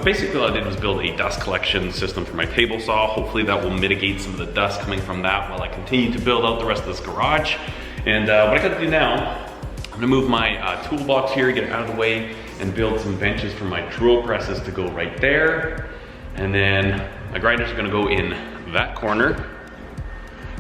Basically all I did was build a dust collection system for my table saw. Hopefully that will mitigate some of the dust coming from that while I continue to build out the rest of this garage. And what I gotta do now, I'm gonna move my toolbox here, get it out of the way, and build some benches for my drill presses to go right there. And then my grinders are gonna go in that corner.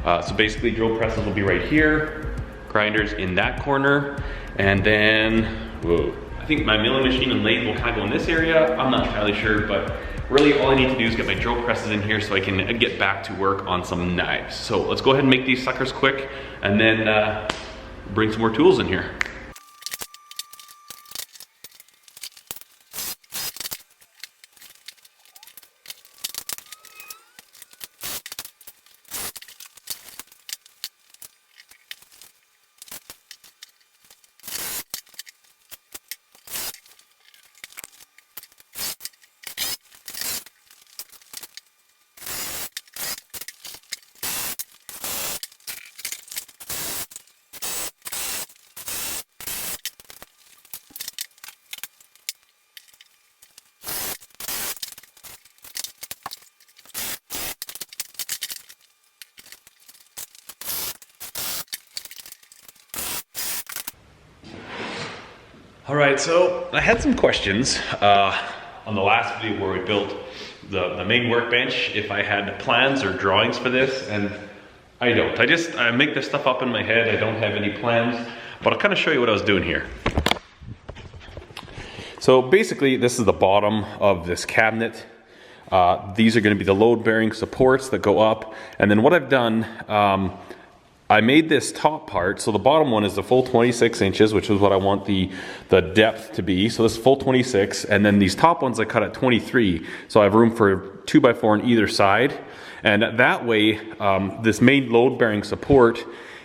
So basically drill presses will be right here, grinders in that corner, and then, whoa. I think my milling machine and lathe will kind of go in this area. I'm not entirely sure, but really all I need to do is get my drill presses in here so I can get back to work on some knives. So let's go ahead and make these suckers quick and then bring some more tools in here. All right, so I had some questions on the last video where we built the main workbench, if I had plans or drawings for this, and I don't. I make this stuff up in my head. I don't have any plans, but I'll kind of show you what I was doing here. So basically, this is the bottom of this cabinet. These are going to be the load-bearing supports that go up, and then what I've done, I made this top part, so the bottom one is the full 26 inches, which is what I want the depth to be. So this is full 26, and then these top ones I cut at 23, so I have room for 2x4 on either side. And that way, this main load-bearing support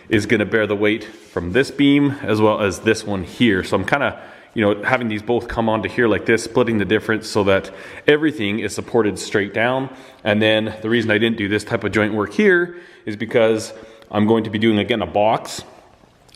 is gonna bear the weight from this beam as well as this one here. So I'm kinda, you know, having these both come onto here like this, splitting the difference so that everything is supported straight down. And then the reason I didn't do this type of joint work here is because I'm going to be doing, again, a box.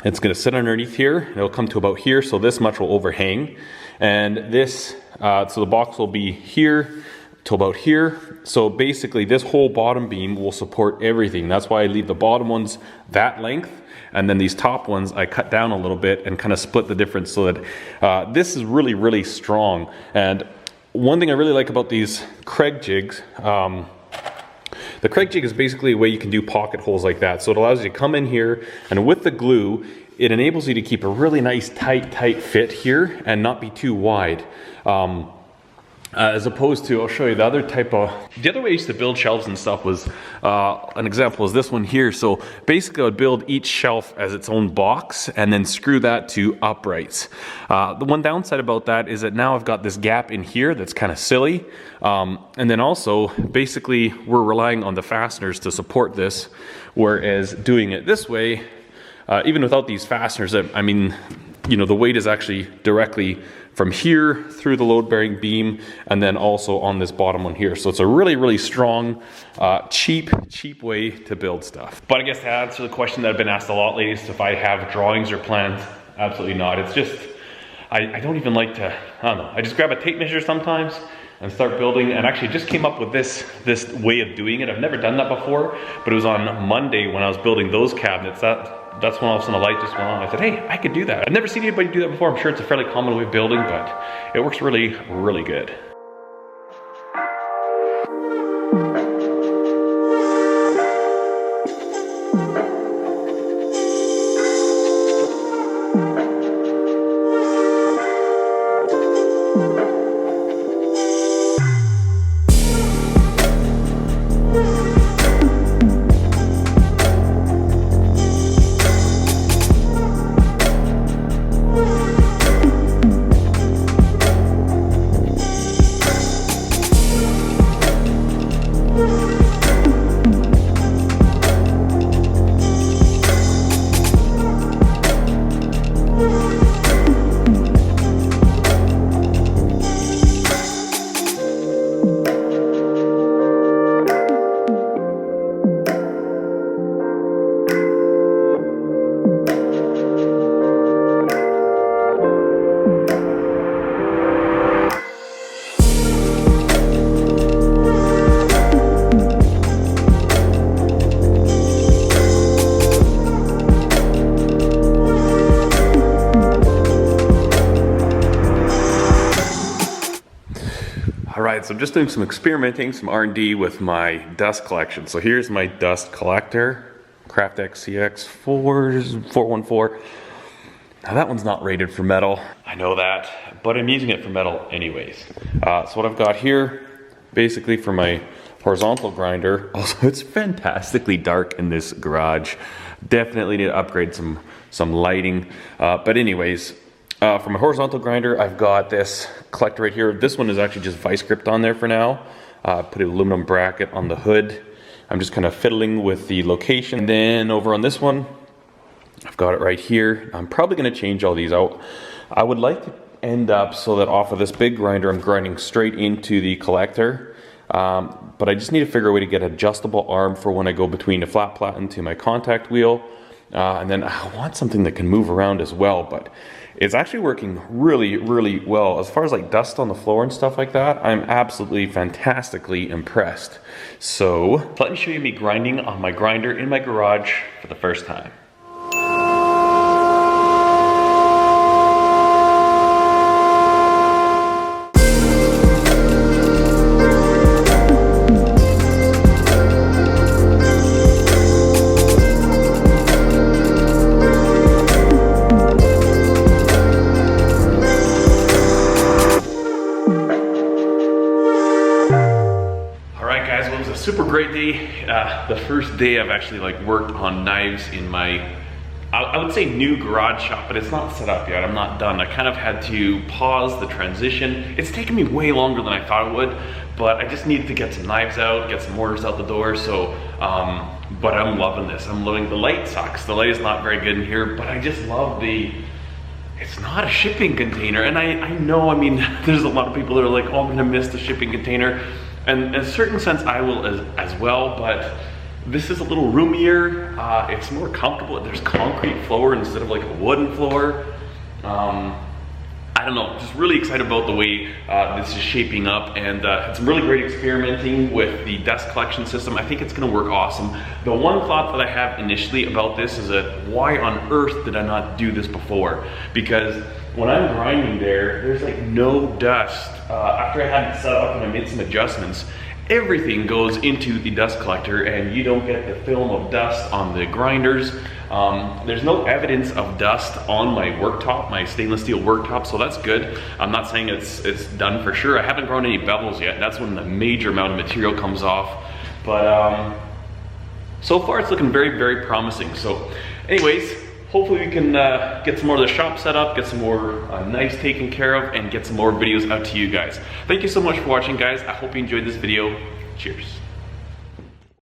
It's going to sit underneath here. It'll come to about here, so this much will overhang. And this, so the box will be here to about here. So basically, this whole bottom beam will support everything. That's why I leave the bottom ones that length. And then these top ones, I cut down a little bit and kind of split the difference so that this is really, really strong. And one thing I really like about these Kreg jigs, the Kreg jig is basically a way you can do pocket holes like that. So it allows you to come in here, and with the glue, it enables you to keep a really nice tight fit here and not be too wide. As opposed to, I'll show you the other type of, the other way I used to build shelves and stuff was, an example is this one here. So basically I would build each shelf as its own box and then screw that to uprights. The one downside about that is that now I've got this gap in here that's kind of silly. And then also, basically we're relying on the fasteners to support this, whereas doing it this way, even without these fasteners, I mean, you know, the weight is actually directly from here through the load-bearing beam and then also on this bottom one here. So it's a really, really strong, cheap way to build stuff. But I guess to answer the question that I've been asked a lot lately is if I have drawings or plans. Absolutely not. It's just, I don't even like to, I don't know. I just grab a tape measure sometimes and start building, and actually just came up with this way of doing it. I've never done that before, but it was on Monday when I was building those cabinets. That's when all of a sudden a light just went on. I said, hey, I could do that. I've never seen anybody do that before. I'm sure it's a fairly common way of building, but it works really, really good. Alright, so I'm just doing some experimenting, some R&D with my dust collection. So here's my dust collector, Craftex CX 414. Now that one's not rated for metal, I know that, but I'm using it for metal anyways. So what I've got here, basically for my horizontal grinder, also it's fantastically dark in this garage. Definitely need to upgrade some lighting, but anyways, for my horizontal grinder, I've got this collector right here. This one is actually just vice gripped on there for now. Put an aluminum bracket on the hood. I'm just kind of fiddling with the location. And then over on this one, I've got it right here. I'm probably going to change all these out. I would like to end up so that off of this big grinder, I'm grinding straight into the collector. But I just need to figure a way to get an adjustable arm for when I go between the flat platen to my contact wheel. And then I want something that can move around as well, but it's actually working really, really well. As far as like dust on the floor and stuff like that, I'm absolutely fantastically impressed. So let me show you me grinding on my grinder in my garage for the first time. super great day. The first day I've actually like worked on knives in my, I would say new garage shop, but it's not set up yet. I'm not done. I kind of had to pause the transition. It's taken me way longer than I thought it would, but I just needed to get some knives out, get some mortars out the door. So, but I'm loving this. I'm loving the light sucks. The light is not very good in here, but I just love it's not a shipping container. And I know, I mean, there's a lot of people that are like, oh, I'm gonna miss the shipping container. And in a certain sense, I will as well, but this is a little roomier. It's more comfortable. There's concrete floor instead of like a wooden floor. I don't know, just really excited about the way this is shaping up, and had some really great experimenting with the dust collection system. I think it's gonna work awesome. The one thought that I have initially about this is that why on earth did I not do this before? Because when I'm grinding there's like no dust. After I had it set up and I made some adjustments, everything goes into the dust collector and you don't get the film of dust on the grinders. There's no evidence of dust on my worktop, my stainless steel worktop, so that's good. I'm not saying it's done for sure. I haven't ground any bevels yet. That's when the major amount of material comes off. But so far it's looking very, very promising. So anyways, hopefully we can get some more of the shop set up, get some more knives taken care of, and get some more videos out to you guys. Thank you so much for watching, guys. I hope you enjoyed this video. Cheers.